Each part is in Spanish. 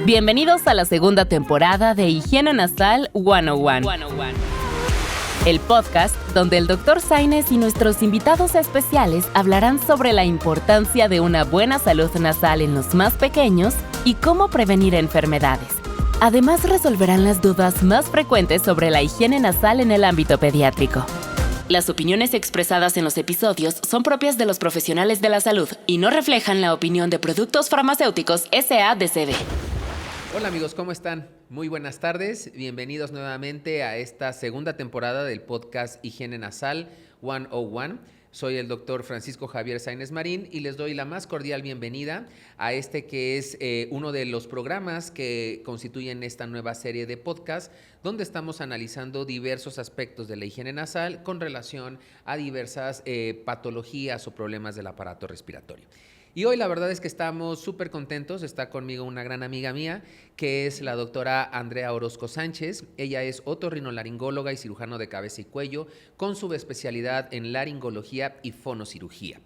Bienvenidos a la segunda temporada de Higiene Nasal 101. El podcast donde el Dr. Sainz y nuestros invitados especiales hablarán sobre la importancia de una buena salud nasal en los más pequeños y cómo prevenir enfermedades. Además, resolverán las dudas más frecuentes sobre la higiene nasal en el ámbito pediátrico. Las opiniones expresadas en los episodios son propias de los profesionales de la salud y no reflejan la opinión de Productos Farmacéuticos S.A.de.C.V. Hola amigos, ¿cómo están? Muy buenas tardes, bienvenidos nuevamente a esta segunda temporada del podcast Higiene Nasal 101. Soy el doctor Francisco Javier Sainz Marín y les doy la más cordial bienvenida a este que es uno de los programas que constituyen esta nueva serie de podcast, donde estamos analizando diversos aspectos de la higiene nasal con relación a diversas patologías o problemas del aparato respiratorio. Y hoy la verdad es que estamos súper contentos. Está conmigo una gran amiga mía, que es la doctora Andrea Orozco Sánchez. Ella es otorrinolaringóloga y cirujano de cabeza y cuello, con subespecialidad en laringología y fonocirugía.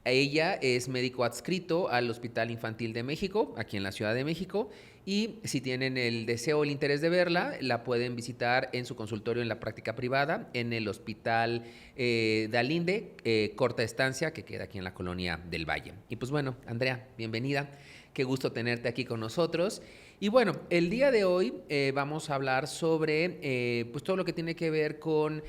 Ella es médico adscrito al Hospital Infantil de México, aquí en la Ciudad de México, y si tienen el deseo o el interés de verla, la pueden visitar en su consultorio en la práctica privada, en el Hospital Dalinde, corta estancia, que queda aquí en la Colonia del Valle. Y pues bueno, Andrea, bienvenida, qué gusto tenerte aquí con nosotros. Y bueno, el día de hoy vamos a hablar sobre pues todo lo que tiene que ver con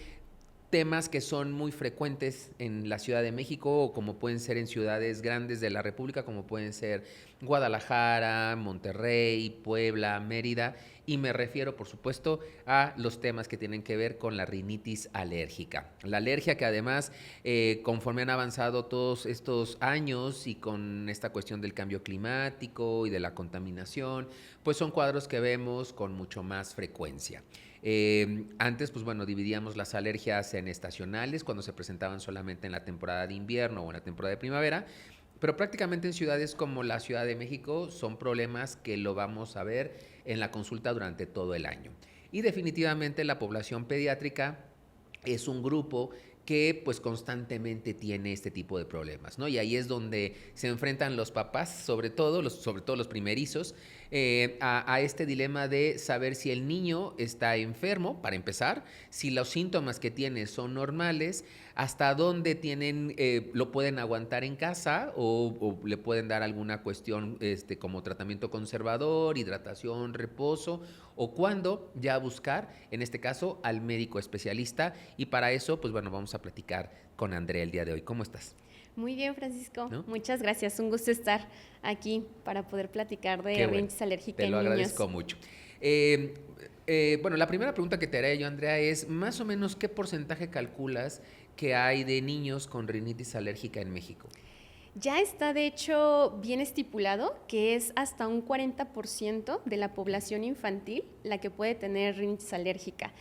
temas que son muy frecuentes en la Ciudad de México, o como pueden ser en ciudades grandes de la República, como pueden ser Guadalajara, Monterrey, Puebla, Mérida, y me refiero, por supuesto, a los temas que tienen que ver con la rinitis alérgica. La alergia que además, conforme han avanzado todos estos años y con esta cuestión del cambio climático y de la contaminación, pues son cuadros que vemos con mucho más frecuencia. Antes, pues bueno, dividíamos las alergias en estacionales, cuando se presentaban solamente en la temporada de invierno o en la temporada de primavera, pero prácticamente en ciudades como la Ciudad de México son problemas que lo vamos a ver en la consulta durante todo el año. Y definitivamente la población pediátrica es un grupo que pues constantemente tiene este tipo de problemas, ¿no? Y ahí es donde se enfrentan los papás, sobre todo los primerizos, a este dilema de saber si el niño está enfermo, para empezar, si los síntomas que tiene son normales, hasta dónde lo pueden aguantar en casa o le pueden dar alguna cuestión como tratamiento conservador, hidratación, reposo, o cuándo ya buscar, en este caso, al médico especialista. Y para eso, pues bueno, vamos a platicar con Andrea el día de hoy. ¿Cómo estás? Muy bien, Francisco. ¿No? Muchas gracias. Un gusto estar aquí para poder platicar de rinitis alérgica en niños. Te lo agradezco mucho. Bueno, la primera pregunta que te haré yo, Andrea, es más o menos ¿qué porcentaje calculas que hay de niños con rinitis alérgica en México? Ya está, de hecho, bien estipulado que es hasta un 40% de la población infantil la que puede tener rinitis alérgica.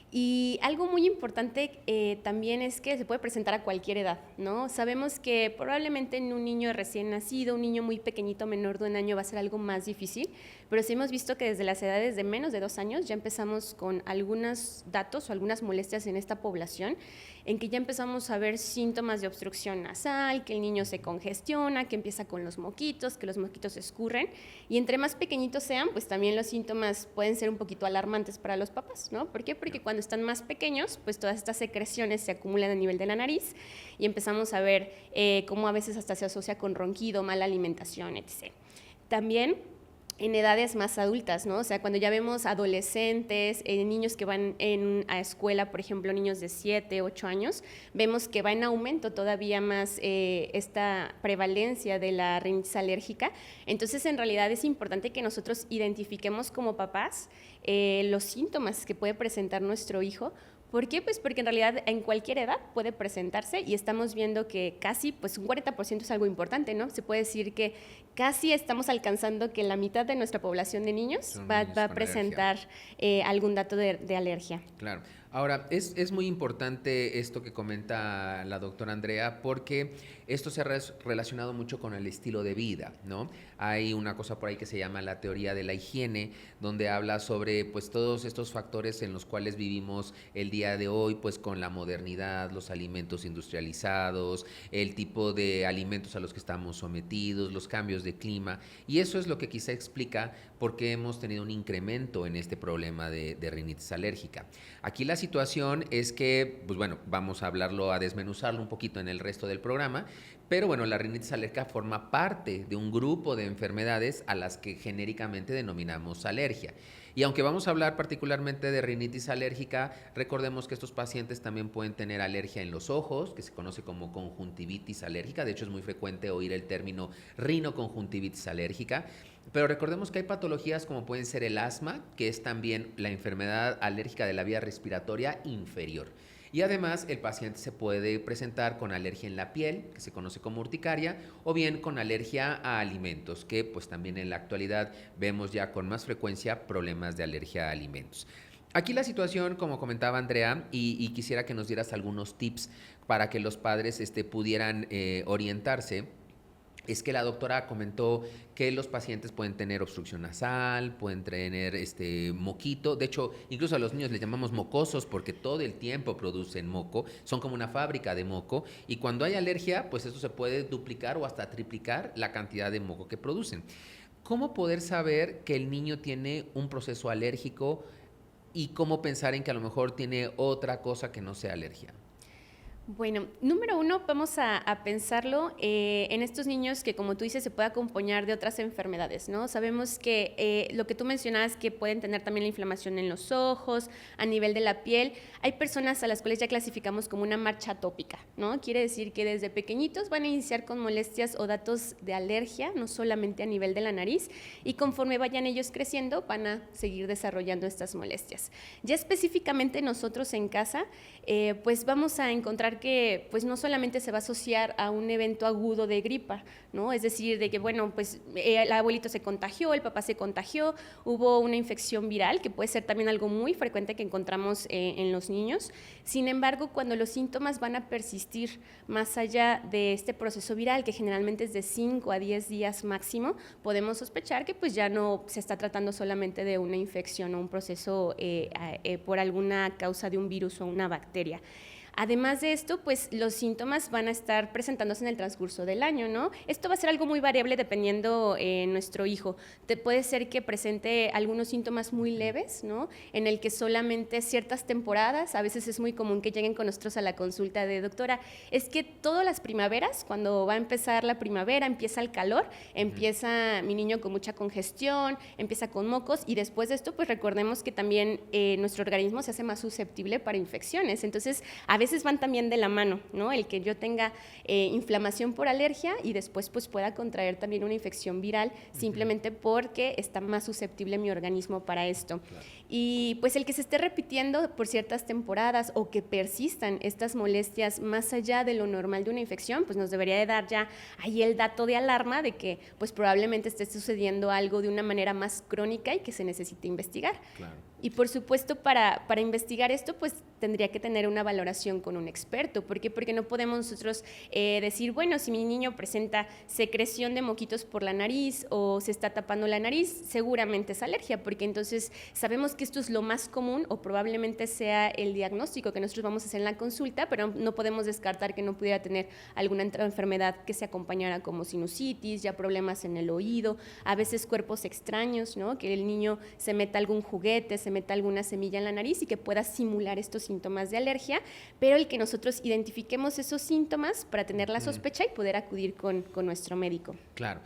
Y algo muy importante también es que se puede presentar a cualquier edad, ¿no? Sabemos que probablemente en un niño recién nacido, un niño muy pequeñito, menor de un año, va a ser algo más difícil, pero sí hemos visto que desde las edades de menos de 2 años ya empezamos con algunos datos o algunas molestias en esta población, en que ya empezamos a ver síntomas de obstrucción nasal, que el niño se congestiona, que empieza con los moquitos, que los moquitos escurren, y entre más pequeñitos sean, pues también los síntomas pueden ser un poquito alarmantes para los papás, ¿no? ¿Por qué? Porque cuando están más pequeños, pues todas estas secreciones se acumulan a nivel de la nariz y empezamos a ver cómo a veces hasta se asocia con ronquido, mala alimentación, etc. También en edades más adultas, ¿no? O sea, cuando ya vemos adolescentes, niños que van a escuela, por ejemplo, niños de 7, 8 años, vemos que va en aumento todavía más esta prevalencia de la rinitis alérgica. Entonces, en realidad es importante que nosotros identifiquemos como papás los síntomas que puede presentar nuestro hijo. ¿Por qué? Pues porque en realidad en cualquier edad puede presentarse y estamos viendo que casi pues un 40% es algo importante, ¿no? Se puede decir que casi estamos alcanzando que la mitad de nuestra población de niños va a presentar algún dato de alergia. Claro. Ahora, es muy importante esto que comenta la doctora Andrea porque esto se ha relacionado mucho con el estilo de vida, ¿no? Hay una cosa por ahí que se llama la teoría de la higiene, donde habla sobre pues todos estos factores en los cuales vivimos el día de hoy, pues con la modernidad, los alimentos industrializados, el tipo de alimentos a los que estamos sometidos, los cambios de clima, y eso es lo que quizá explica por qué hemos tenido un incremento en este problema de rinitis alérgica. Aquí la situación es que, pues bueno, vamos a hablarlo, a desmenuzarlo un poquito en el resto del programa, pero bueno, la rinitis alérgica forma parte de un grupo de enfermedades a las que genéricamente denominamos alergia. Y aunque vamos a hablar particularmente de rinitis alérgica, recordemos que estos pacientes también pueden tener alergia en los ojos, que se conoce como conjuntivitis alérgica. De hecho, es muy frecuente oír el término rinoconjuntivitis alérgica. Pero recordemos que hay patologías como pueden ser el asma, que es también la enfermedad alérgica de la vía respiratoria inferior. Y además el paciente se puede presentar con alergia en la piel, que se conoce como urticaria, o bien con alergia a alimentos, que pues también en la actualidad vemos ya con más frecuencia problemas de alergia a alimentos. Aquí la situación, como comentaba Andrea, y quisiera que nos dieras algunos tips para que los padres pudieran orientarse, es que la doctora comentó que los pacientes pueden tener obstrucción nasal, pueden tener moquito. De hecho, incluso a los niños les llamamos mocosos porque todo el tiempo producen moco. Son como una fábrica de moco. Y cuando hay alergia, pues eso se puede duplicar o hasta triplicar la cantidad de moco que producen. ¿Cómo poder saber que el niño tiene un proceso alérgico y cómo pensar en que a lo mejor tiene otra cosa que no sea alergia? Bueno, número uno, vamos a pensarlo en estos niños que, como tú dices, se puede acompañar de otras enfermedades, ¿no? Sabemos que lo que tú mencionabas, que pueden tener también la inflamación en los ojos, a nivel de la piel. Hay personas a las cuales ya clasificamos como una marcha atópica, ¿no? Quiere decir que desde pequeñitos van a iniciar con molestias o datos de alergia, no solamente a nivel de la nariz, y conforme vayan ellos creciendo, van a seguir desarrollando estas molestias. Ya específicamente nosotros en casa, pues vamos a encontrar que pues no solamente se va a asociar a un evento agudo de gripa, ¿no? Es decir, de que bueno, pues el abuelito se contagió, el papá se contagió, hubo una infección viral, que puede ser también algo muy frecuente que encontramos en los niños. Sin embargo, cuando los síntomas van a persistir más allá de este proceso viral, que generalmente es de 5 a 10 días máximo, podemos sospechar que pues ya no se está tratando solamente de una infección o un proceso por alguna causa de un virus o una bacteria. Además de esto, pues los síntomas van a estar presentándose en el transcurso del año, ¿no? Esto va a ser algo muy variable dependiendo nuestro hijo. Puede ser que presente algunos síntomas muy leves, ¿no? En el que solamente ciertas temporadas, a veces es muy común que lleguen con nosotros a la consulta de doctora, es que todas las primaveras, cuando va a empezar la primavera, empieza el calor, empieza mi niño con mucha congestión, empieza con mocos y después de esto, pues recordemos que también nuestro organismo se hace más susceptible para infecciones. Entonces, a veces van también de la mano, ¿no? El que yo tenga inflamación por alergia y después pues pueda contraer también una infección viral simplemente porque está más susceptible mi organismo para esto. Claro. Y pues el que se esté repitiendo por ciertas temporadas o que persistan estas molestias más allá de lo normal de una infección, pues nos debería de dar ya ahí el dato de alarma de que pues probablemente esté sucediendo algo de una manera más crónica y que se necesite investigar. Claro. Y por supuesto para investigar esto pues tendría que tener una valoración con un experto. ¿Por qué? Porque no podemos nosotros decir, bueno, si mi niño presenta secreción de moquitos por la nariz o se está tapando la nariz, seguramente es alergia, porque entonces sabemos que esto es lo más común o probablemente sea el diagnóstico que nosotros vamos a hacer en la consulta, pero no podemos descartar que no pudiera tener alguna enfermedad que se acompañara como sinusitis, ya problemas en el oído, a veces cuerpos extraños, ¿no? Que el niño se meta algún juguete, se meta alguna semilla en la nariz y que pueda simular estos síntomas de alergia, pero el que nosotros identifiquemos esos síntomas para tener la sospecha y poder acudir con nuestro médico. Claro.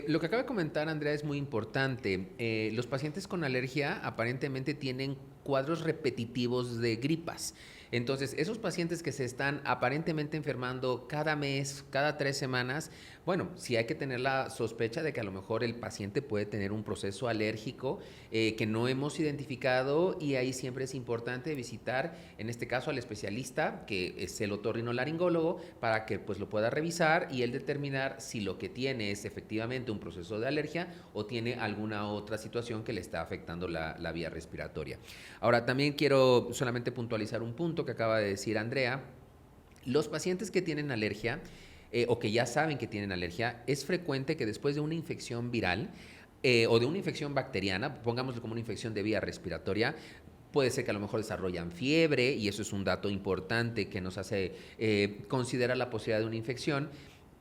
Lo que acaba de comentar Andrea es muy importante. Los pacientes con alergia aparentemente tienen cuadros repetitivos de gripas. Entonces, esos pacientes que se están aparentemente enfermando cada mes, cada 3 semanas, bueno, sí hay que tener la sospecha de que a lo mejor el paciente puede tener un proceso alérgico que no hemos identificado, y ahí siempre es importante visitar, en este caso, al especialista, que es el otorrinolaringólogo, para que pues lo pueda revisar y él determinar si lo que tiene es efectivamente un proceso de alergia o tiene alguna otra situación que le está afectando la vía respiratoria. Ahora, también quiero solamente puntualizar un punto que acaba de decir Andrea. Los pacientes que tienen alergia o que ya saben que tienen alergia, es frecuente que después de una infección viral o de una infección bacteriana, pongámoslo como una infección de vía respiratoria, puede ser que a lo mejor desarrollan fiebre, y eso es un dato importante que nos hace considerar la posibilidad de una infección.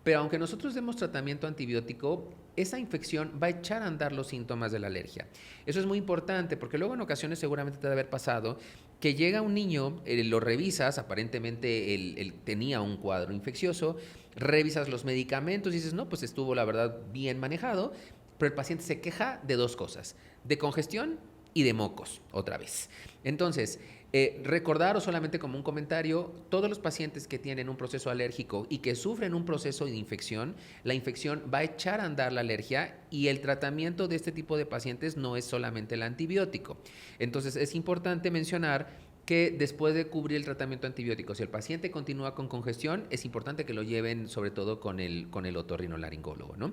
Pero aunque nosotros demos tratamiento antibiótico, esa infección va a echar a andar los síntomas de la alergia. Eso es muy importante, porque luego en ocasiones seguramente te debe haber pasado que llega un niño, lo revisas, aparentemente él tenía un cuadro infeccioso, revisas los medicamentos y dices, no, pues estuvo la verdad bien manejado, pero el paciente se queja de 2 cosas, de congestión y de mocos, otra vez. Entonces, recordar, o solamente como un comentario, todos los pacientes que tienen un proceso alérgico y que sufren un proceso de infección, la infección va a echar a andar la alergia, y el tratamiento de este tipo de pacientes no es solamente el antibiótico. Entonces, es importante mencionar que después de cubrir el tratamiento antibiótico, si el paciente continúa con congestión, es importante que lo lleven sobre todo con el otorrinolaringólogo, ¿no?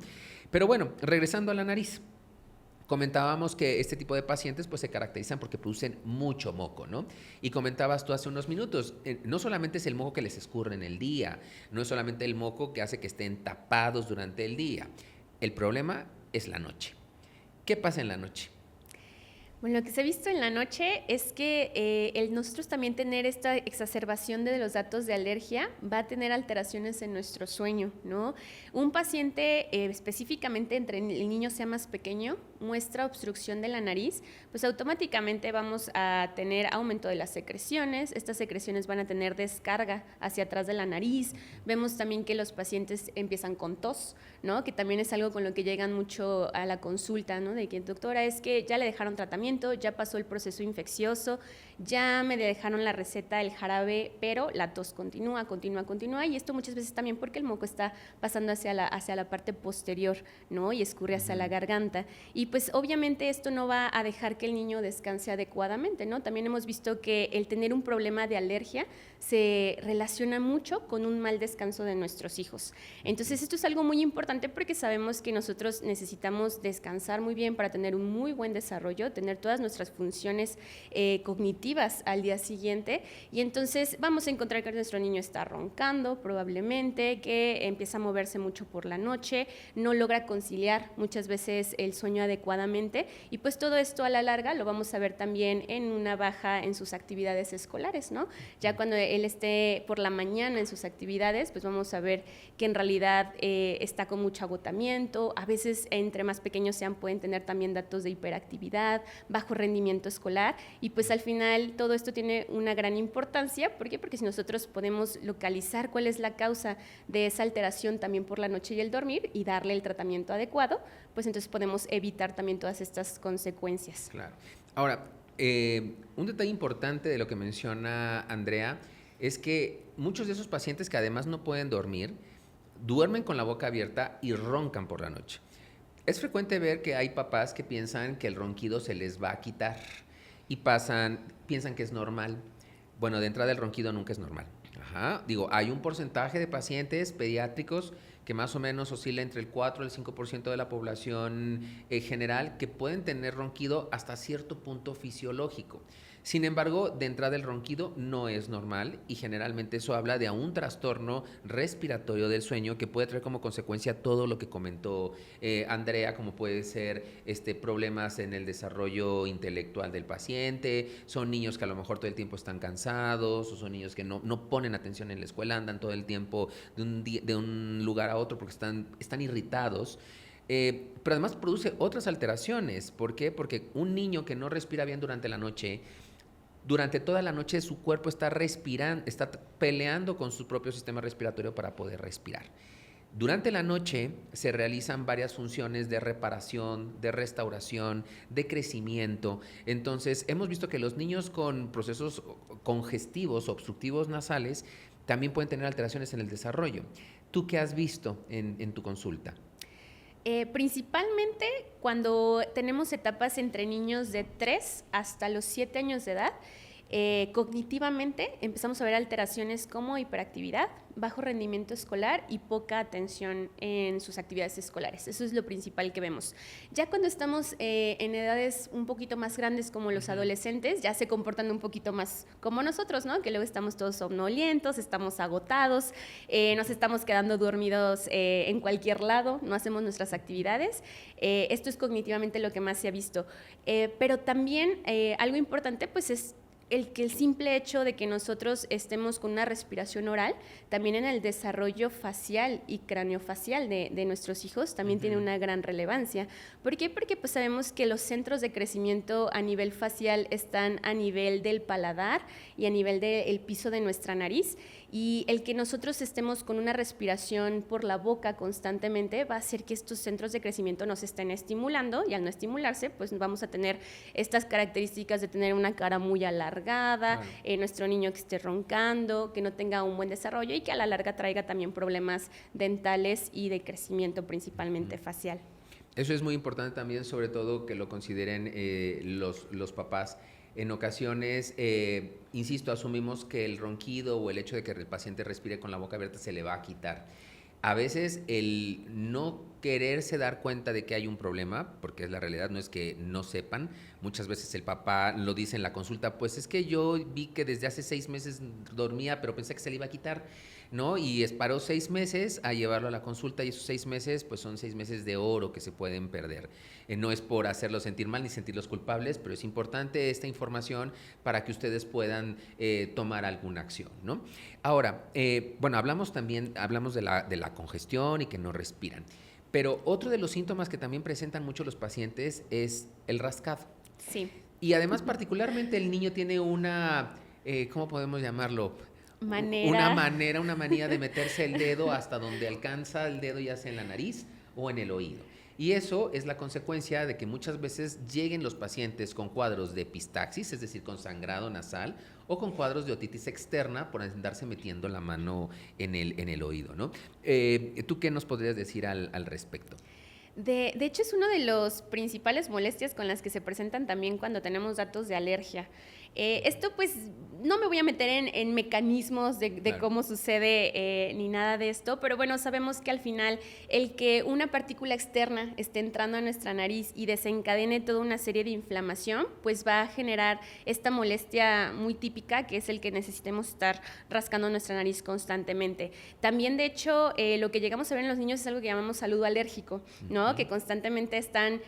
Pero bueno, regresando a la nariz. Comentábamos que este tipo de pacientes pues se caracterizan porque producen mucho moco, ¿no? Y comentabas tú hace unos minutos, no solamente es el moco que les escurre en el día, no es solamente el moco que hace que estén tapados durante el día. El problema es la noche. ¿Qué pasa en la noche? Bueno, lo que se ha visto en la noche es que nosotros también tener esta exacerbación de los datos de alergia va a tener alteraciones en nuestro sueño, ¿no? Un paciente, específicamente entre el niño sea más pequeño, muestra obstrucción de la nariz, pues automáticamente vamos a tener aumento de las secreciones. Estas secreciones van a tener descarga hacia atrás de la nariz. Vemos también que los pacientes empiezan con tos, ¿no? Que también es algo con lo que llegan mucho a la consulta, ¿no? De que, doctora, es que ya le dejaron tratamiento, ya pasó el proceso infeccioso, ya me dejaron la receta, el jarabe, pero la tos continúa, y esto muchas veces también porque el moco está pasando hacia la parte posterior, ¿no? Y escurre hacia la garganta, y pues obviamente esto no va a dejar que el niño descanse adecuadamente, ¿no? También hemos visto que el tener un problema de alergia se relaciona mucho con un mal descanso de nuestros hijos. Entonces esto es algo muy importante porque sabemos que nosotros necesitamos descansar muy bien para tener un muy buen desarrollo, tener todas nuestras funciones cognitivas al día siguiente, y entonces vamos a encontrar que nuestro niño está roncando probablemente, que empieza a moverse mucho por la noche, no logra conciliar muchas veces el sueño adecuadamente, y pues todo esto a la larga lo vamos a ver también en una baja en sus actividades escolares, ¿no? Ya cuando él esté por la mañana en sus actividades, pues vamos a ver que en realidad está con mucho agotamiento, a veces entre más pequeños sean pueden tener también datos de hiperactividad, bajo rendimiento escolar, y pues al final todo esto tiene una gran importancia. ¿Por qué? Porque si nosotros podemos localizar cuál es la causa de esa alteración también por la noche y el dormir y darle el tratamiento adecuado, pues entonces podemos evitar también todas estas consecuencias. Claro. Ahora, un detalle importante de lo que menciona Andrea es que muchos de esos pacientes que además no pueden dormir, duermen con la boca abierta y roncan por la noche. Es frecuente ver que hay papás que piensan que el ronquido se les va a quitar y piensan que es normal. Bueno, de entrada el ronquido nunca es normal. Hay un porcentaje de pacientes pediátricos que más o menos oscila entre el 4 y el 5% de la población general que pueden tener ronquido hasta cierto punto fisiológico. Sin embargo, de entrada el ronquido no es normal, y generalmente eso habla de un trastorno respiratorio del sueño que puede traer como consecuencia todo lo que comentó Andrea, como puede ser problemas en el desarrollo intelectual del paciente. Son niños que a lo mejor todo el tiempo están cansados, o son niños que no ponen atención en la escuela, andan todo el tiempo de un lugar a otro porque están irritados. Pero además produce otras alteraciones. ¿Por qué? Porque un niño que no respira bien durante la noche, durante toda la noche su cuerpo está peleando con su propio sistema respiratorio para poder respirar. Durante la noche se realizan varias funciones de reparación, de restauración, de crecimiento. Entonces, hemos visto que los niños con procesos congestivos, obstructivos nasales, también pueden tener alteraciones en el desarrollo. ¿Tú qué has visto en tu consulta? Principalmente cuando tenemos etapas entre niños de 3 hasta los 7 años de edad, cognitivamente empezamos a ver alteraciones como hiperactividad, bajo rendimiento escolar y poca atención en sus actividades escolares. Eso es lo principal que vemos. Ya cuando estamos en edades un poquito más grandes como los adolescentes, ya se comportan un poquito más como nosotros, ¿no? Que luego estamos todos somnolientos, estamos agotados, nos estamos quedando dormidos en cualquier lado, no hacemos nuestras actividades. Esto es cognitivamente lo que más se ha visto. Pero también algo importante pues es el simple hecho de que nosotros estemos con una respiración oral, también en el desarrollo facial y craneofacial de nuestros hijos, también tiene una gran relevancia. ¿Por qué? Porque pues sabemos que los centros de crecimiento a nivel facial están a nivel del paladar y a nivel del piso de nuestra nariz, y el que nosotros estemos con una respiración por la boca constantemente va a hacer que estos centros de crecimiento nos estén estimulando, y al no estimularse, pues vamos a tener estas características de tener una cara muy alargada, nuestro niño que esté roncando, que no tenga un buen desarrollo y que a la larga traiga también problemas dentales y de crecimiento principalmente facial. Eso es muy importante también, sobre todo que lo consideren los papás. En ocasiones, insisto, asumimos que el ronquido o el hecho de que el paciente respire con la boca abierta se le va a quitar. A veces el no quererse dar cuenta de que hay un problema, porque es la realidad, no es que no sepan. Muchas veces el papá lo dice en la consulta, pues es que yo vi que desde hace 6 meses dormía, pero pensé que se le iba a quitar, ¿no? Y esperó 6 meses a llevarlo a la consulta, y esos 6 meses pues son 6 meses de oro que se pueden perder. No es por hacerlos sentir mal ni sentirlos culpables, pero es importante esta información para que ustedes puedan tomar alguna acción, ¿no? Ahora, bueno, hablamos de la congestión y que no respiran, pero otro de los síntomas que también presentan mucho los pacientes es el rascado. Sí. Y además, particularmente, el niño tiene una, ¿cómo podemos llamarlo? Una manía de meterse el dedo hasta donde alcanza el dedo, ya sea en la nariz o en el oído. Y eso es la consecuencia de que muchas veces lleguen los pacientes con cuadros de epistaxis, es decir, con sangrado nasal, o con cuadros de otitis externa por andarse metiendo la mano en el oído, ¿no? ¿Tú qué nos podrías decir al respecto? De hecho, es una de las principales molestias con las que se presentan también cuando tenemos datos de alergia. Esto pues no me voy a meter en mecanismos de claro, cómo sucede ni nada de esto, pero bueno, sabemos que al final el que una partícula externa esté entrando a nuestra nariz y desencadene toda una serie de inflamación, pues va a generar esta molestia muy típica, que es el que necesitemos estar rascando nuestra nariz constantemente. También, de hecho, lo que llegamos a ver en los niños es algo que llamamos saludo alérgico, ¿no? Que constantemente están,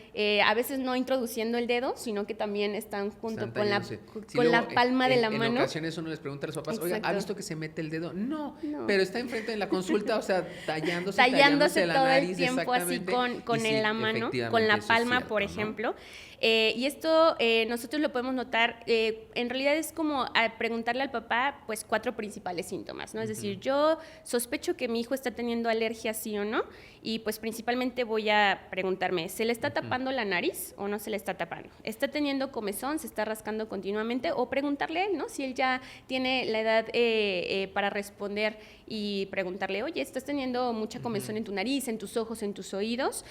a veces no introduciendo el dedo, sino que también están junto con la palma de la mano. En ocasiones uno les pregunta a los papás, oiga, ¿ha visto que se mete el dedo? No, pero está enfrente de la consulta, o sea, tallándose la todo nariz, el tiempo así con sí, la mano, con la palma, cierto, por ejemplo. ¿No? Y esto nosotros lo podemos notar, en realidad es como preguntarle al papá pues 4 principales síntomas, ¿no? Es decir, yo sospecho que mi hijo está teniendo alergia, sí o no, y pues principalmente voy a preguntarme, ¿se le está tapando la nariz o no se le está tapando? ¿Está teniendo comezón? ¿Se está rascando continuamente? O preguntarle a él, ¿no? Si él ya tiene la edad para responder, y preguntarle, oye, ¿estás teniendo mucha comezón en tu nariz, en tus ojos, en tus oídos?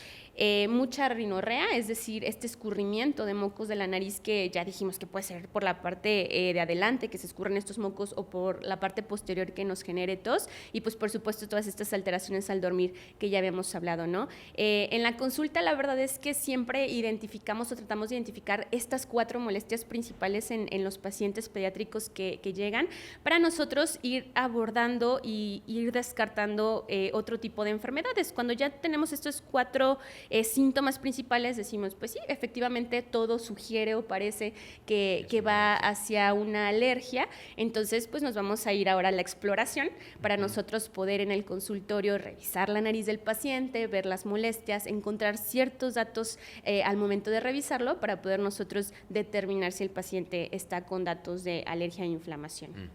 Mucha rinorrea, es decir, este escurrimiento de mocos de la nariz que ya dijimos que puede ser por la parte de adelante, que se escurren estos mocos, o por la parte posterior que nos genere tos, y pues por supuesto todas estas alteraciones al dormir que ya habíamos hablado, ¿no? En la consulta la verdad es que siempre identificamos o tratamos de identificar estas 4 molestias principales en los pacientes pediátricos que llegan, para nosotros ir abordando y ir descartando otro tipo de enfermedades. Cuando ya tenemos estos 4 síntomas principales, decimos, pues sí, efectivamente todo sugiere o parece que va hacia una alergia, entonces pues nos vamos a ir ahora a la exploración para nosotros poder en el consultorio revisar la nariz del paciente, ver las molestias, encontrar ciertos datos al momento de revisarlo para poder nosotros determinar si el paciente está con datos de alergia e inflamación.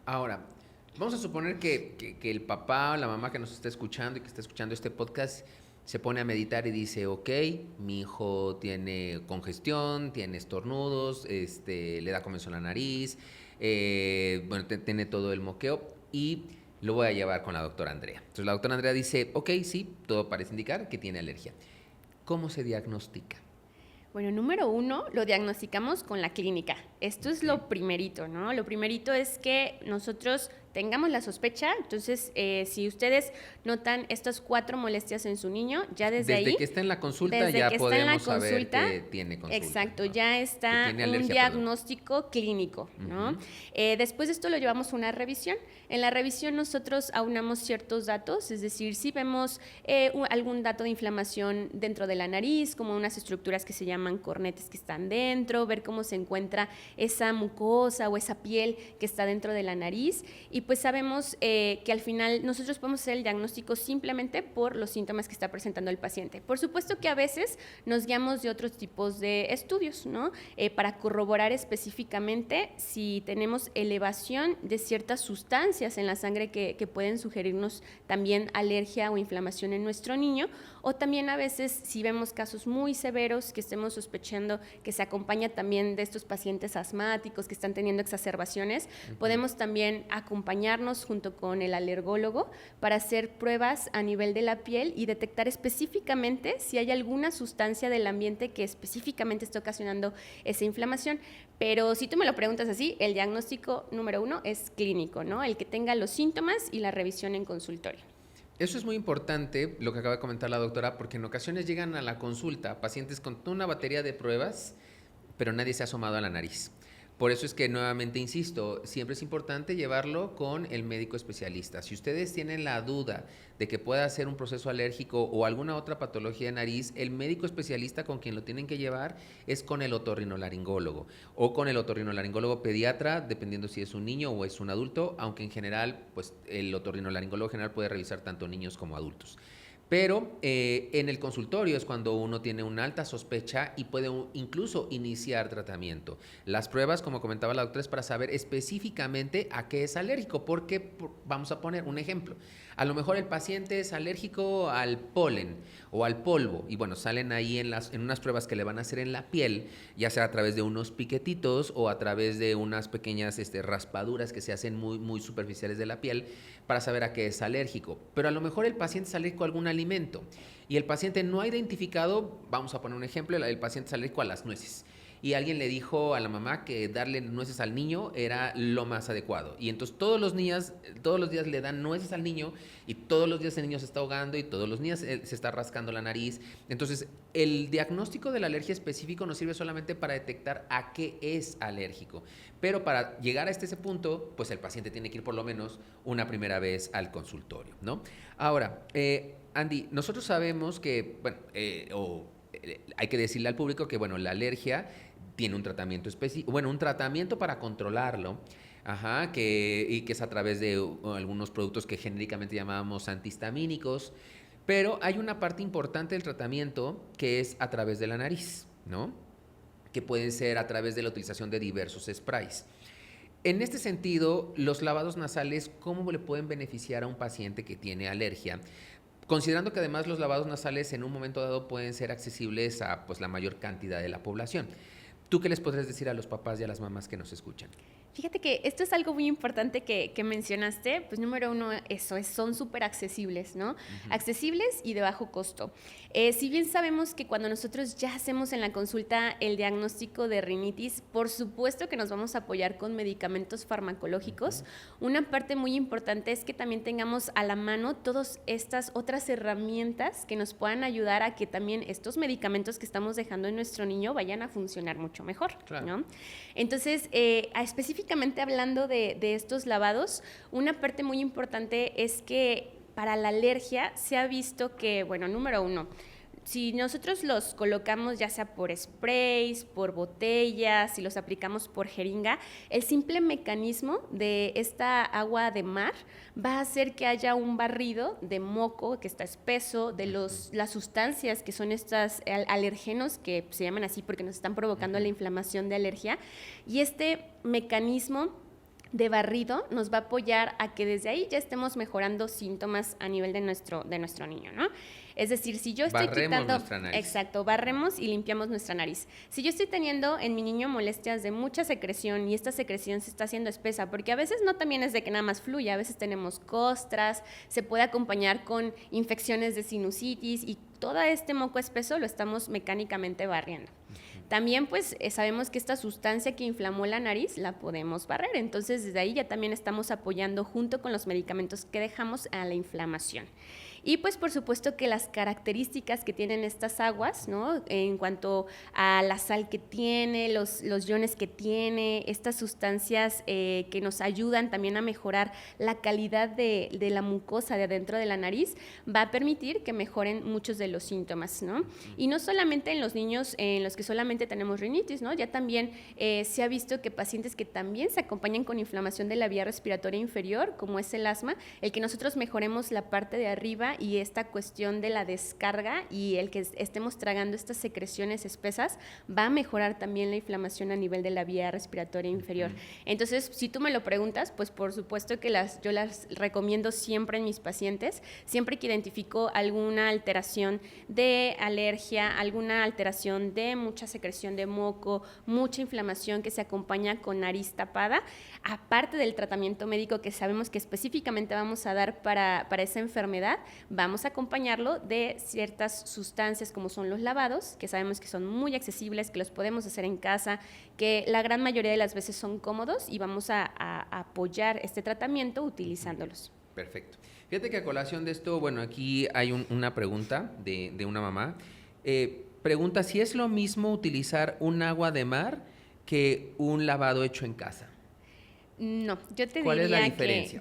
Ahora, Vamos a suponer que el papá o la mamá que nos está escuchando y que está escuchando este podcast se pone a meditar y dice, ok, mi hijo tiene congestión, tiene estornudos, le da comezón en la nariz, tiene todo el moqueo y lo voy a llevar con la doctora Andrea. Entonces la doctora Andrea dice, ok, sí, todo parece indicar que tiene alergia. ¿Cómo se diagnostica? Bueno, número 1, lo diagnosticamos con la clínica. Esto es lo primerito, ¿no? Lo primerito es que nosotros tengamos la sospecha. Entonces, si ustedes notan estas 4 molestias en su niño, ya desde ahí... Desde que está en la consulta ya podemos saber que tiene consulta. Exacto, ¿no? ya está alergia, un diagnóstico clínico, ¿no? Después de esto lo llevamos a una revisión. En la revisión nosotros aunamos ciertos datos, es decir, si vemos algún dato de inflamación dentro de la nariz, como unas estructuras que se llaman cornetes que están dentro, ver cómo se encuentra esa mucosa o esa piel que está dentro de la nariz, y pues sabemos que al final nosotros podemos hacer el diagnóstico simplemente por los síntomas que está presentando el paciente. Por supuesto que a veces nos guiamos de otros tipos de estudios, ¿no? Para corroborar específicamente si tenemos elevación de ciertas sustancias en la sangre que pueden sugerirnos también alergia o inflamación en nuestro niño, o también a veces si vemos casos muy severos que estemos sospechando que se acompaña también de estos pacientes asmáticos que están teniendo exacerbaciones, podemos también acompañarnos junto con el alergólogo para hacer pruebas a nivel de la piel y detectar específicamente si hay alguna sustancia del ambiente que específicamente está ocasionando esa inflamación. Pero si tú me lo preguntas así, el diagnóstico número 1 es clínico, ¿no? El que tenga los síntomas y la revisión en consultorio. Eso es muy importante, lo que acaba de comentar la doctora, porque en ocasiones llegan a la consulta pacientes con toda una batería de pruebas, pero nadie se ha asomado a la nariz. Por eso es que nuevamente insisto, siempre es importante llevarlo con el médico especialista. Si ustedes tienen la duda de que pueda ser un proceso alérgico o alguna otra patología de nariz, el médico especialista con quien lo tienen que llevar es con el otorrinolaringólogo o con el otorrinolaringólogo pediatra, dependiendo si es un niño o es un adulto, aunque en general, pues el otorrinolaringólogo general puede revisar tanto niños como adultos. Pero en el consultorio es cuando uno tiene una alta sospecha y puede incluso iniciar tratamiento. Las pruebas, como comentaba la doctora, es para saber específicamente a qué es alérgico, porque vamos a poner un ejemplo. A lo mejor el paciente es alérgico al polen o al polvo y bueno, salen ahí en unas pruebas que le van a hacer en la piel, ya sea a través de unos piquetitos o a través de unas pequeñas raspaduras que se hacen muy, muy superficiales de la piel para saber a qué es alérgico. Pero a lo mejor el paciente es alérgico a algún alimento y el paciente no ha identificado, vamos a poner un ejemplo, el paciente es alérgico a las nueces. Y alguien le dijo a la mamá que darle nueces al niño era lo más adecuado. Y entonces todos los días le dan nueces al niño y todos los días el niño se está ahogando y todos los días se está rascando la nariz. Entonces el diagnóstico de la alergia específico nos sirve solamente para detectar a qué es alérgico. Pero para llegar a ese punto, pues el paciente tiene que ir por lo menos una primera vez al consultorio, ¿no? Ahora, Andy, nosotros sabemos que, hay que decirle al público que, la alergia tiene un tratamiento específico, un tratamiento para controlarlo, que es a través de algunos productos que genéricamente llamábamos antihistamínicos, pero hay una parte importante del tratamiento que es a través de la nariz, ¿no? Que puede ser a través de la utilización de diversos sprays. En este sentido, los lavados nasales, ¿cómo le pueden beneficiar a un paciente que tiene alergia? Considerando que además los lavados nasales en un momento dado pueden ser accesibles a la mayor cantidad de la población. ¿Tú qué les podrías decir a los papás y a las mamás que nos escuchan? Fíjate que esto es algo muy importante que mencionaste. Pues número 1, son súper accesibles, ¿no? Accesibles y de bajo costo. Si bien sabemos que cuando nosotros ya hacemos en la consulta el diagnóstico de rinitis, por supuesto que nos vamos a apoyar con medicamentos farmacológicos. Una parte muy importante es que también tengamos a la mano todas estas otras herramientas que nos puedan ayudar a que también estos medicamentos que estamos dejando en nuestro niño vayan a funcionar mucho mejor, claro, ¿no? Entonces, específicamente hablando de estos lavados, una parte muy importante es que para la alergia se ha visto que, número 1, si nosotros los colocamos ya sea por sprays, por botellas, si los aplicamos por jeringa, el simple mecanismo de esta agua de mar va a hacer que haya un barrido de moco que está espeso, de las sustancias que son estos alergenos, que se llaman así porque nos están provocando la inflamación de alergia, y este mecanismo de barrido nos va a apoyar a que desde ahí ya estemos mejorando síntomas a nivel de nuestro niño, ¿no? Es decir, si yo estoy barremos nuestra nariz. Exacto, barremos y limpiamos nuestra nariz. Si yo estoy teniendo en mi niño molestias de mucha secreción y esta secreción se está haciendo espesa, porque a veces no también es de que nada más fluya, a veces tenemos costras, se puede acompañar con infecciones de sinusitis y todo este moco espeso lo estamos mecánicamente barriendo. También pues sabemos que esta sustancia que inflamó la nariz la podemos barrer, entonces desde ahí ya también estamos apoyando junto con los medicamentos que dejamos a la inflamación. Y pues por supuesto que las características que tienen estas aguas, ¿no? En cuanto a la sal que tiene, los iones que tiene, estas sustancias que nos ayudan también a mejorar la calidad de la mucosa de adentro de la nariz, va a permitir que mejoren muchos de los síntomas, ¿no? Y no solamente en los niños en los que solamente tenemos rinitis, ¿no? Ya también se ha visto que pacientes que también se acompañan con inflamación de la vía respiratoria inferior, como es el asma, el que nosotros mejoremos la parte de arriba y esta cuestión de la descarga y el que estemos tragando estas secreciones espesas va a mejorar también la inflamación a nivel de la vía respiratoria inferior. Entonces, si tú me lo preguntas, pues por supuesto que yo las recomiendo siempre en mis pacientes, siempre que identifico alguna alteración de alergia, alguna alteración de mucha secreción de moco, mucha inflamación que se acompaña con nariz tapada, aparte del tratamiento médico que sabemos que específicamente vamos a dar para esa enfermedad, vamos a acompañarlo de ciertas sustancias como son los lavados, que sabemos que son muy accesibles, que los podemos hacer en casa, que la gran mayoría de las veces son cómodos y vamos a apoyar este tratamiento utilizándolos. Perfecto. Fíjate que a colación de esto, bueno, aquí hay una pregunta de una mamá. Pregunta si es lo mismo utilizar un agua de mar que un lavado hecho en casa. No, yo te diría que... ¿Cuál es la diferencia?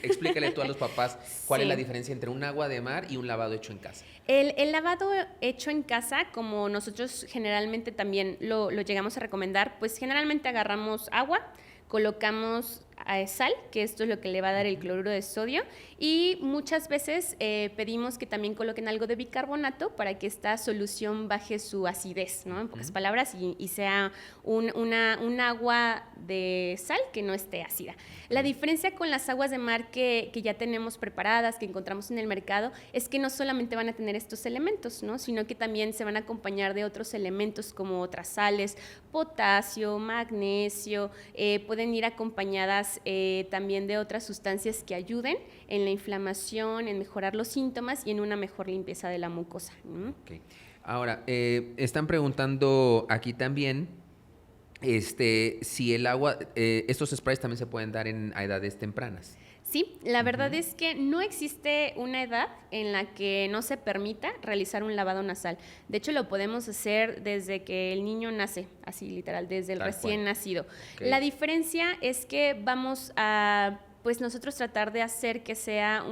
Explícale tú a los papás cuál es la diferencia entre un agua de mar y un lavado hecho en casa. El lavado hecho en casa, como nosotros generalmente también lo llegamos a recomendar, pues generalmente agarramos agua, colocamos sal, que esto es lo que le va a dar el cloruro de sodio, y muchas veces pedimos que también coloquen algo de bicarbonato para que esta solución baje su acidez, ¿no? En pocas palabras, y sea un agua de sal que no esté ácida. La diferencia con las aguas de mar que ya tenemos preparadas, que encontramos en el mercado, es que no solamente van a tener estos elementos, ¿no? Sino que también se van a acompañar de otros elementos como otras sales, potasio, magnesio, pueden ir acompañadas también de otras sustancias que ayuden en la inflamación, en mejorar los síntomas y en una mejor limpieza de la mucosa. Okay. Ahora, están preguntando aquí también si el agua, estos sprays también se pueden dar a edades tempranas. Sí, la verdad es que no existe una edad en la que no se permita realizar un lavado nasal. De hecho, lo podemos hacer desde que el niño nace, así literal, desde el recién nacido. Okay. La diferencia es que vamos a, pues nosotros tratar de hacer que sea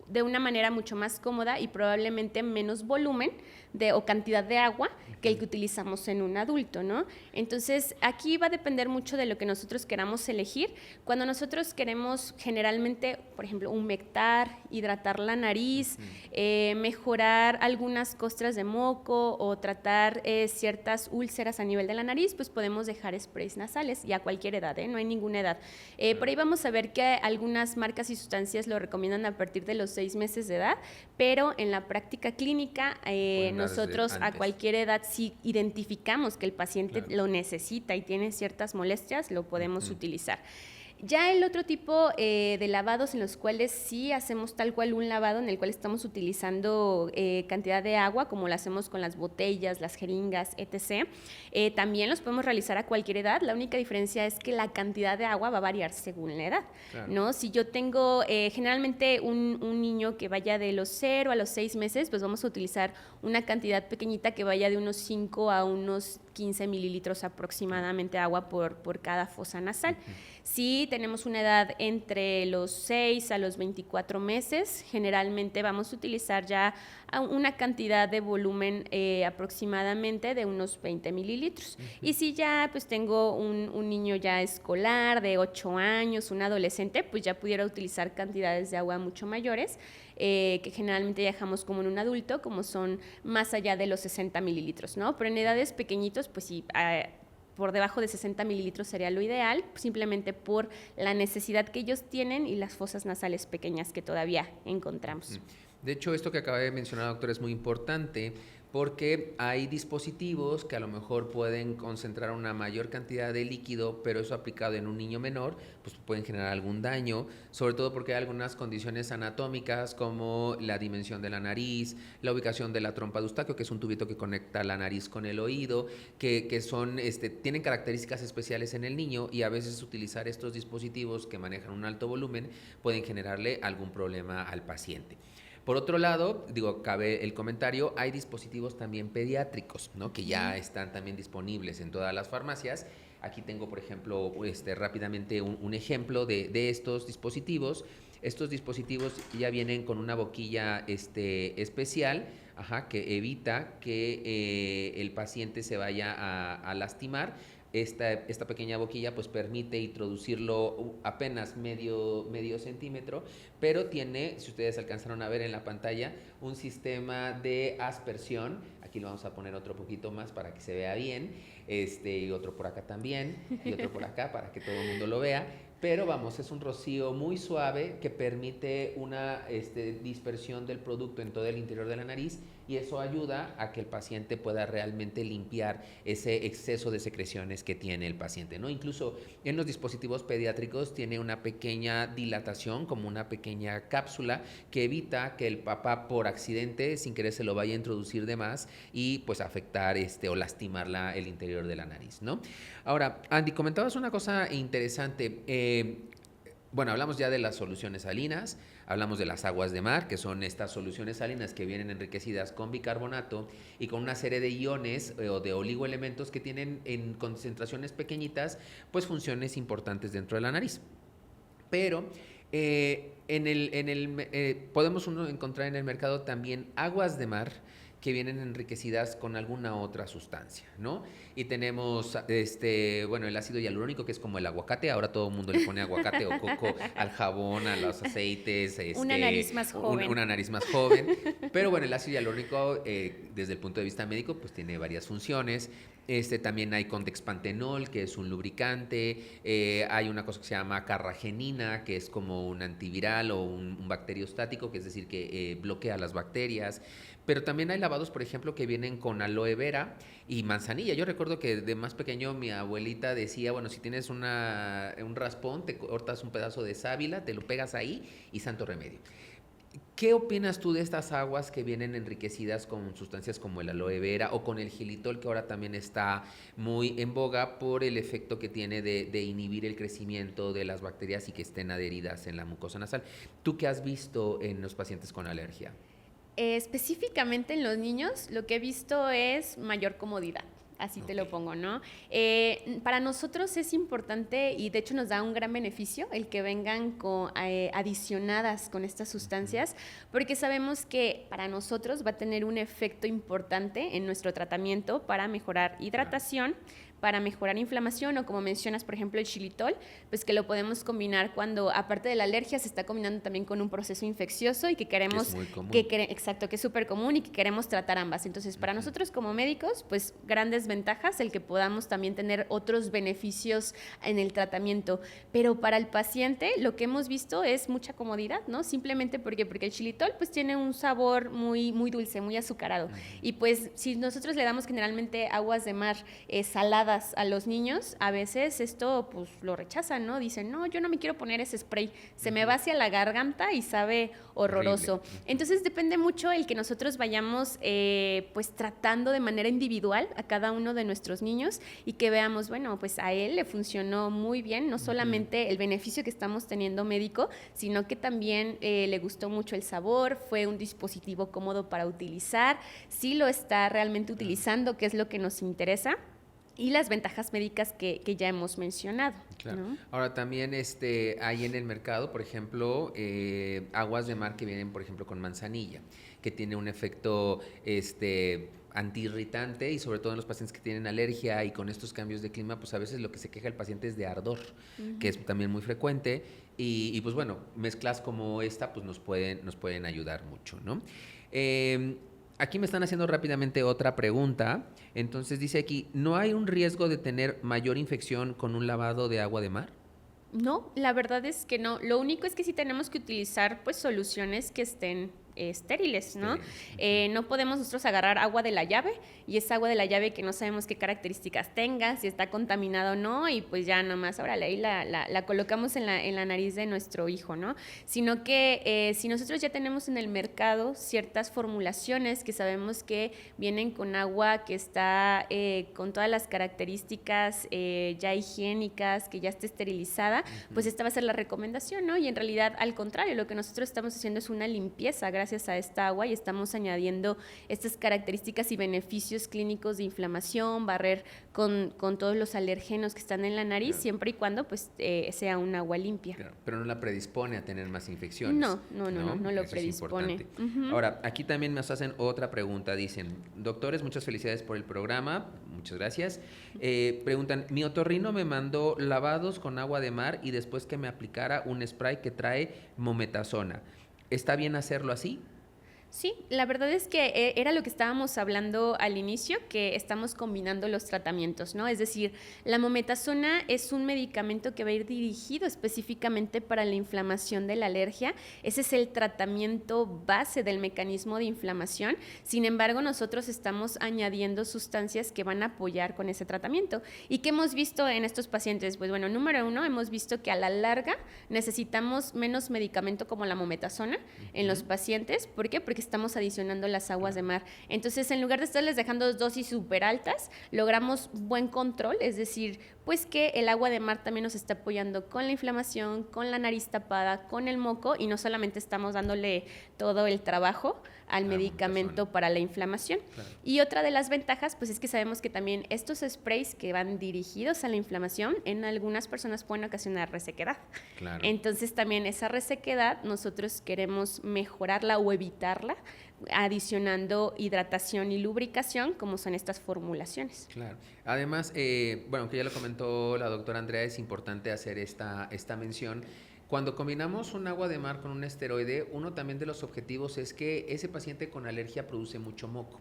de una manera mucho más cómoda y probablemente menos volumen o cantidad de agua que el que utilizamos en un adulto, ¿no? Entonces, aquí va a depender mucho de lo que nosotros queramos elegir. Cuando nosotros queremos generalmente, por ejemplo, humectar, hidratar la nariz, mejorar algunas costras de moco o tratar ciertas úlceras a nivel de la nariz, pues podemos dejar sprays nasales y a cualquier edad, no hay ninguna edad. Por ahí vamos a ver que algunas marcas y sustancias lo recomiendan a partir de los 6 meses de edad, pero en la práctica clínica nosotros a cualquier edad, si identificamos que el paciente lo necesita y tiene ciertas molestias, lo podemos utilizar. Ya el otro tipo de lavados en los cuales sí hacemos tal cual un lavado en el cual estamos utilizando cantidad de agua, como lo hacemos con las botellas, las jeringas, etc. También los podemos realizar a cualquier edad. La única diferencia es que la cantidad de agua va a variar según la edad, claro, ¿no? Si yo tengo generalmente un niño que vaya de los 0 a los 6 meses, pues vamos a utilizar una cantidad pequeñita que vaya de unos 5 a unos 15 mililitros aproximadamente de agua por cada fosa nasal. Si tenemos una edad entre los 6 a los 24 meses, generalmente vamos a utilizar ya una cantidad de volumen aproximadamente de unos 20 mililitros. Y si ya pues tengo un niño ya escolar de 8 años, un adolescente, pues ya pudiera utilizar cantidades de agua mucho mayores, que generalmente dejamos como en un adulto, como son más allá de los 60 mililitros, ¿no? Pero en edades pequeñitos, pues sí, por debajo de 60 mililitros sería lo ideal, simplemente por la necesidad que ellos tienen y las fosas nasales pequeñas que todavía encontramos. De hecho, esto que acaba de mencionar, doctor, es muy importante porque hay dispositivos que a lo mejor pueden concentrar una mayor cantidad de líquido, pero eso aplicado en un niño menor, pues pueden generar algún daño, sobre todo porque hay algunas condiciones anatómicas como la dimensión de la nariz, la ubicación de la trompa de Eustaquio, que es un tubito que conecta la nariz con el oído, que son, tienen características especiales en el niño, y a veces utilizar estos dispositivos que manejan un alto volumen pueden generarle algún problema al paciente. Por otro lado, cabe el comentario, hay dispositivos también pediátricos, ¿no? Que ya están también disponibles en todas las farmacias. Aquí tengo, por ejemplo, rápidamente un ejemplo de estos dispositivos. Estos dispositivos ya vienen con una boquilla especial, que evita que el paciente se vaya a lastimar. Esta pequeña boquilla pues permite introducirlo apenas medio centímetro, pero tiene, si ustedes alcanzaron a ver en la pantalla, un sistema de aspersión. Aquí lo vamos a poner otro poquito más para que se vea bien, y otro por acá también, y otro por acá para que todo el mundo lo vea. Pero vamos, es un rocío muy suave que permite una dispersión del producto en todo el interior de la nariz, y eso ayuda a que el paciente pueda realmente limpiar ese exceso de secreciones que tiene el paciente, ¿no? Incluso en los dispositivos pediátricos tiene una pequeña dilatación, como una pequeña cápsula que evita que el papá por accidente sin querer se lo vaya a introducir de más y pues afectar o lastimar el interior de la nariz, ¿no? Ahora, Andy, comentabas una cosa interesante. Bueno, hablamos ya de las soluciones salinas, hablamos de las aguas de mar, que son estas soluciones salinas que vienen enriquecidas con bicarbonato y con una serie de iones o de oligoelementos que tienen en concentraciones pequeñitas, pues funciones importantes dentro de la nariz. Pero podemos encontrar en el mercado también aguas de mar que vienen enriquecidas con alguna otra sustancia, ¿no? Y tenemos, el ácido hialurónico, que es como el aguacate. Ahora todo el mundo le pone aguacate o coco al jabón, a los aceites. Una nariz más joven. Una nariz más joven. Pero bueno, el ácido hialurónico, desde el punto de vista médico, pues tiene varias funciones. También hay condexpantenol, que es un lubricante. Hay una cosa que se llama carragenina, que es como un antiviral o un bacteriostático, que es decir, que bloquea las bacterias. Pero también hay lavados, por ejemplo, que vienen con aloe vera y manzanilla. Yo recuerdo que de más pequeño mi abuelita decía, bueno, si tienes un raspón, te cortas un pedazo de sábila, te lo pegas ahí y santo remedio. ¿Qué opinas tú de estas aguas que vienen enriquecidas con sustancias como el aloe vera o con el xilitol, que ahora también está muy en boga por el efecto que tiene de inhibir el crecimiento de las bacterias y que estén adheridas en la mucosa nasal? ¿Tú qué has visto en los pacientes con alergia? Específicamente en los niños, lo que he visto es mayor comodidad. Así te lo pongo, ¿no? Para nosotros es importante y de hecho nos da un gran beneficio el que vengan adicionadas con estas sustancias, porque sabemos que para nosotros va a tener un efecto importante en nuestro tratamiento para mejorar hidratación, para mejorar inflamación, o como mencionas, por ejemplo, el xilitol, pues que lo podemos combinar cuando, aparte de la alergia, se está combinando también con un proceso infeccioso y que queremos... Que es muy común. Exacto, que es súper común y que queremos tratar ambas. Entonces, para nosotros como médicos, pues grandes ventajas el que podamos también tener otros beneficios en el tratamiento. Pero para el paciente, lo que hemos visto es mucha comodidad, ¿no? Simplemente porque el xilitol pues tiene un sabor muy, muy dulce, muy azucarado. Y pues si nosotros le damos generalmente aguas de mar saladas a los niños, a veces esto pues lo rechazan, ¿no? Dicen, no, yo no me quiero poner ese spray, se me va hacia la garganta y sabe horroroso. Entonces depende mucho el que nosotros vayamos pues tratando de manera individual a cada uno de nuestros niños y que veamos, bueno, pues a él le funcionó muy bien, no solamente el beneficio que estamos teniendo médico, sino que también le gustó mucho el sabor, fue un dispositivo cómodo para utilizar, sí lo está realmente utilizando, que es lo que nos interesa. Y las ventajas médicas que ya hemos mencionado. Claro. ¿No? Ahora también hay en el mercado, por ejemplo, aguas de mar que vienen, por ejemplo, con manzanilla, que tiene un efecto antiirritante, y sobre todo en los pacientes que tienen alergia y con estos cambios de clima, pues a veces lo que se queja el paciente es de ardor, que es también muy frecuente, y pues bueno, mezclas como esta pues nos pueden ayudar mucho, ¿no? Aquí me están haciendo rápidamente otra pregunta. Entonces dice aquí, ¿no hay un riesgo de tener mayor infección con un lavado de agua de mar? No, la verdad es que no. Lo único es que sí tenemos que utilizar pues soluciones que estén estériles, ¿no? No podemos nosotros agarrar agua de la llave y es agua de la llave que no sabemos qué características tenga, si está contaminada o no, y pues ya nomás, órale, ahí la colocamos en la nariz de nuestro hijo, ¿no? Sino que si nosotros ya tenemos en el mercado ciertas formulaciones que sabemos que vienen con agua que está con todas las características ya higiénicas, que ya esté esterilizada, pues esta va a ser la recomendación, ¿no? Y en realidad, al contrario, lo que nosotros estamos haciendo es una limpieza gracias a esta agua y estamos añadiendo estas características y beneficios clínicos de inflamación, barrer con todos los alérgenos que están en la nariz, claro, siempre y cuando pues sea un agua limpia. Claro, pero no la predispone a tener más infecciones. No lo predispone. Ahora, aquí también nos hacen otra pregunta. Dicen, doctores, muchas felicidades por el programa. Muchas gracias. Preguntan, mi otorrino me mandó lavados con agua de mar y después que me aplicara un spray que trae mometasona. ¿Está bien hacerlo así? Sí, la verdad es que era lo que estábamos hablando al inicio, que estamos combinando los tratamientos, ¿no? Es decir, la mometasona es un medicamento que va a ir dirigido específicamente para la inflamación de la alergia. Ese es el tratamiento base del mecanismo de inflamación. Sin embargo, nosotros estamos añadiendo sustancias que van a apoyar con ese tratamiento. ¿Y qué hemos visto en estos pacientes? Pues bueno, número uno, hemos visto que a la larga necesitamos menos medicamento como la mometasona en los pacientes. ¿Por qué? Porque estamos adicionando las aguas de mar. Entonces, en lugar de estarles dejando dosis súper altas, logramos buen control, es decir, pues que el agua de mar también nos está apoyando con la inflamación, con la nariz tapada, con el moco, y no solamente estamos dándole todo el trabajo al medicamento para la inflamación. Claro. Y otra de las ventajas, pues es que sabemos que también estos sprays que van dirigidos a la inflamación, en algunas personas pueden ocasionar resequedad. Claro. Entonces, también esa resequedad nosotros queremos mejorarla o evitarla adicionando hidratación y lubricación, como son estas formulaciones. Claro. Además, bueno, que ya lo comentó la doctora Andrea, es importante hacer esta mención. Cuando combinamos un agua de mar con un esteroide, uno también de los objetivos es que ese paciente con alergia produce mucho moco.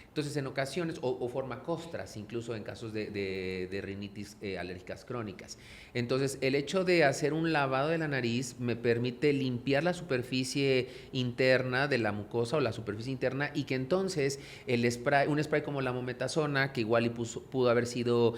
Entonces, en ocasiones, o forma costras, incluso en casos de rinitis alérgicas crónicas. Entonces, el hecho de hacer un lavado de la nariz me permite limpiar la superficie interna de la mucosa o la superficie interna, y que entonces un spray como la mometasona, que igual pudo haber sido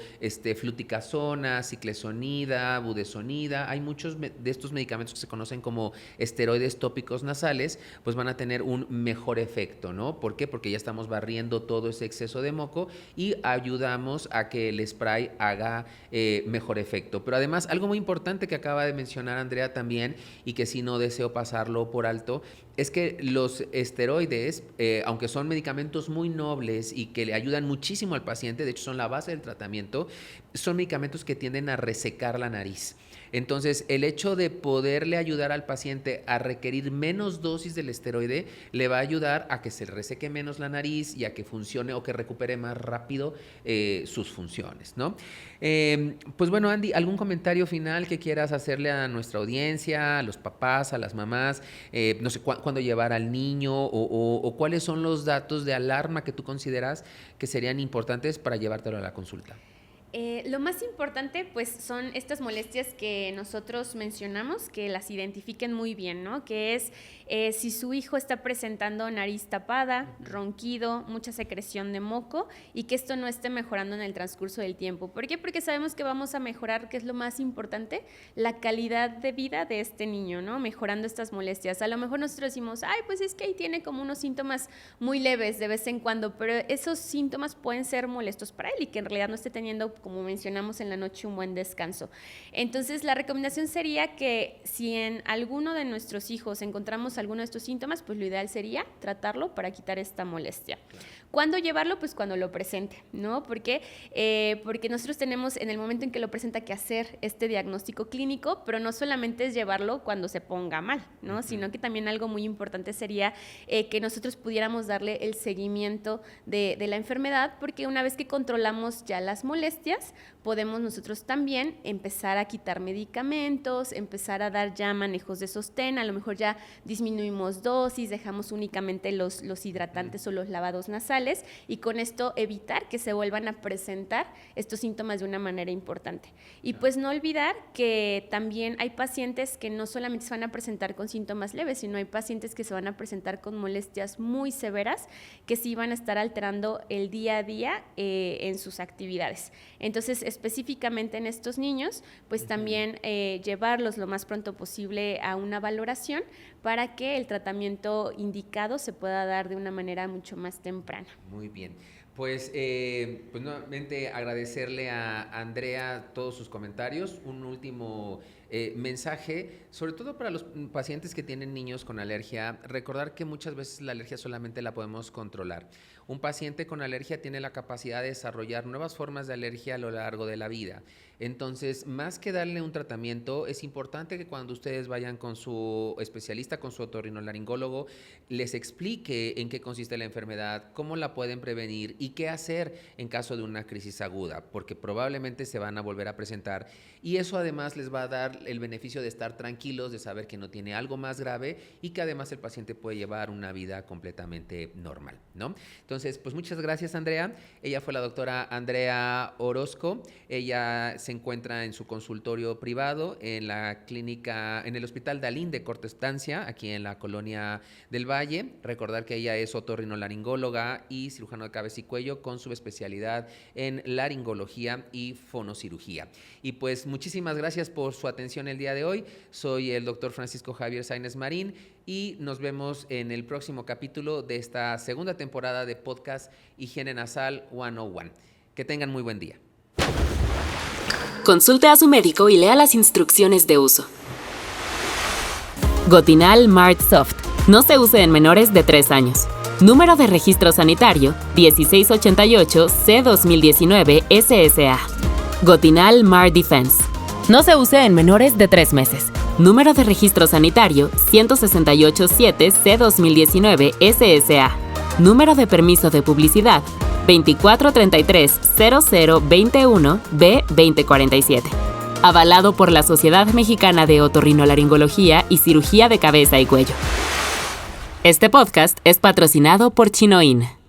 fluticasona, ciclesonida, budesonida, hay muchos de estos medicamentos que se conocen como esteroides tópicos nasales, pues van a tener un mejor efecto, ¿no? ¿Por qué? Porque ya estamos barriendo todo ese exceso de moco y ayudamos a que el spray haga mejor efecto. Pero además, algo muy importante que acaba de mencionar Andrea también, y que sí no deseo pasarlo por alto, es que los esteroides, aunque son medicamentos muy nobles y que le ayudan muchísimo al paciente, de hecho son la base del tratamiento, son medicamentos que tienden a resecar la nariz. Entonces, el hecho de poderle ayudar al paciente a requerir menos dosis del esteroide le va a ayudar a que se reseque menos la nariz y a que funcione o que recupere más rápido sus funciones, ¿no? Pues bueno, Andy, ¿algún comentario final que quieras hacerle a nuestra audiencia, a los papás, a las mamás? No sé, ¿cuándo llevar al niño o cuáles son los datos de alarma que tú consideras que serían importantes para llevártelo a la consulta? Lo más importante, pues, son estas molestias que nosotros mencionamos, que las identifiquen muy bien, ¿no? Que es si su hijo está presentando nariz tapada, ronquido, mucha secreción de moco, y que esto no esté mejorando en el transcurso del tiempo. ¿Por qué? Porque sabemos que vamos a mejorar, que es lo más importante, la calidad de vida de este niño, ¿no? Mejorando estas molestias. A lo mejor nosotros decimos, ay, pues es que ahí tiene como unos síntomas muy leves de vez en cuando, pero esos síntomas pueden ser molestos para él y que en realidad no esté teniendo, como mencionamos en la noche, un buen descanso. Entonces, la recomendación sería que si en alguno de nuestros hijos encontramos alguno de estos síntomas, pues lo ideal sería tratarlo para quitar esta molestia. Claro. ¿Cuándo llevarlo? Pues cuando lo presente, ¿no? ¿Por qué? Porque nosotros tenemos en el momento en que lo presenta que hacer este diagnóstico clínico, pero no solamente es llevarlo cuando se ponga mal, ¿no? Uh-huh. Sino que también algo muy importante sería que nosotros pudiéramos darle el seguimiento de la enfermedad, porque una vez que controlamos ya las molestias, podemos nosotros también empezar a quitar medicamentos, empezar a dar ya manejos de sostén, a lo mejor ya disminuir disminuimos dosis, dejamos únicamente los hidratantes o los lavados nasales y con esto evitar que se vuelvan a presentar estos síntomas de una manera importante. Y pues no olvidar que también hay pacientes que no solamente se van a presentar con síntomas leves, sino hay pacientes que se van a presentar con molestias muy severas que sí van a estar alterando el día a día en sus actividades. Entonces, específicamente en estos niños, pues también llevarlos lo más pronto posible a una valoración para que el tratamiento indicado se pueda dar de una manera mucho más temprana. Muy bien. Pues nuevamente agradecerle a Andrea todos sus comentarios. Un último mensaje, sobre todo para los pacientes que tienen niños con alergia, recordar que muchas veces la alergia solamente la podemos controlar. Un paciente con alergia tiene la capacidad de desarrollar nuevas formas de alergia a lo largo de la vida. Entonces, más que darle un tratamiento, es importante que cuando ustedes vayan con su especialista, con su otorrinolaringólogo, les explique en qué consiste la enfermedad, cómo la pueden prevenir y qué hacer en caso de una crisis aguda, porque probablemente se van a volver a presentar. Y eso además les va a dar el beneficio de estar tranquilos, de saber que no tiene algo más grave y que además el paciente puede llevar una vida completamente normal, ¿no? Entonces, pues muchas gracias, Andrea. Ella fue la doctora Andrea Orozco. Ella se encuentra en su consultorio privado en la clínica, en el Hospital Dalín de corta estancia, aquí en la Colonia del Valle. Recordar que ella es otorrinolaringóloga y cirujano de cabeza y cuello con subespecialidad en laringología y fonocirugía. Y pues muchísimas gracias por su atención el día de hoy. Soy el doctor Francisco Javier Sainez Marín y nos vemos en el próximo capítulo de esta segunda temporada de podcast Higiene Nasal 101. Que tengan muy buen día. Consulte a su médico y lea las instrucciones de uso. Gotinal Mart Soft. No se use en menores de 3 años. Número de registro sanitario 1688-C2019 SSA. Gotinal Mart Defense. No se use en menores de 3 meses. Número de registro sanitario 1687-C2019 SSA. Número de permiso de publicidad 2433-0021-B2047. Avalado por la Sociedad Mexicana de Otorrinolaringología y Cirugía de Cabeza y Cuello. Este podcast es patrocinado por Chinoin.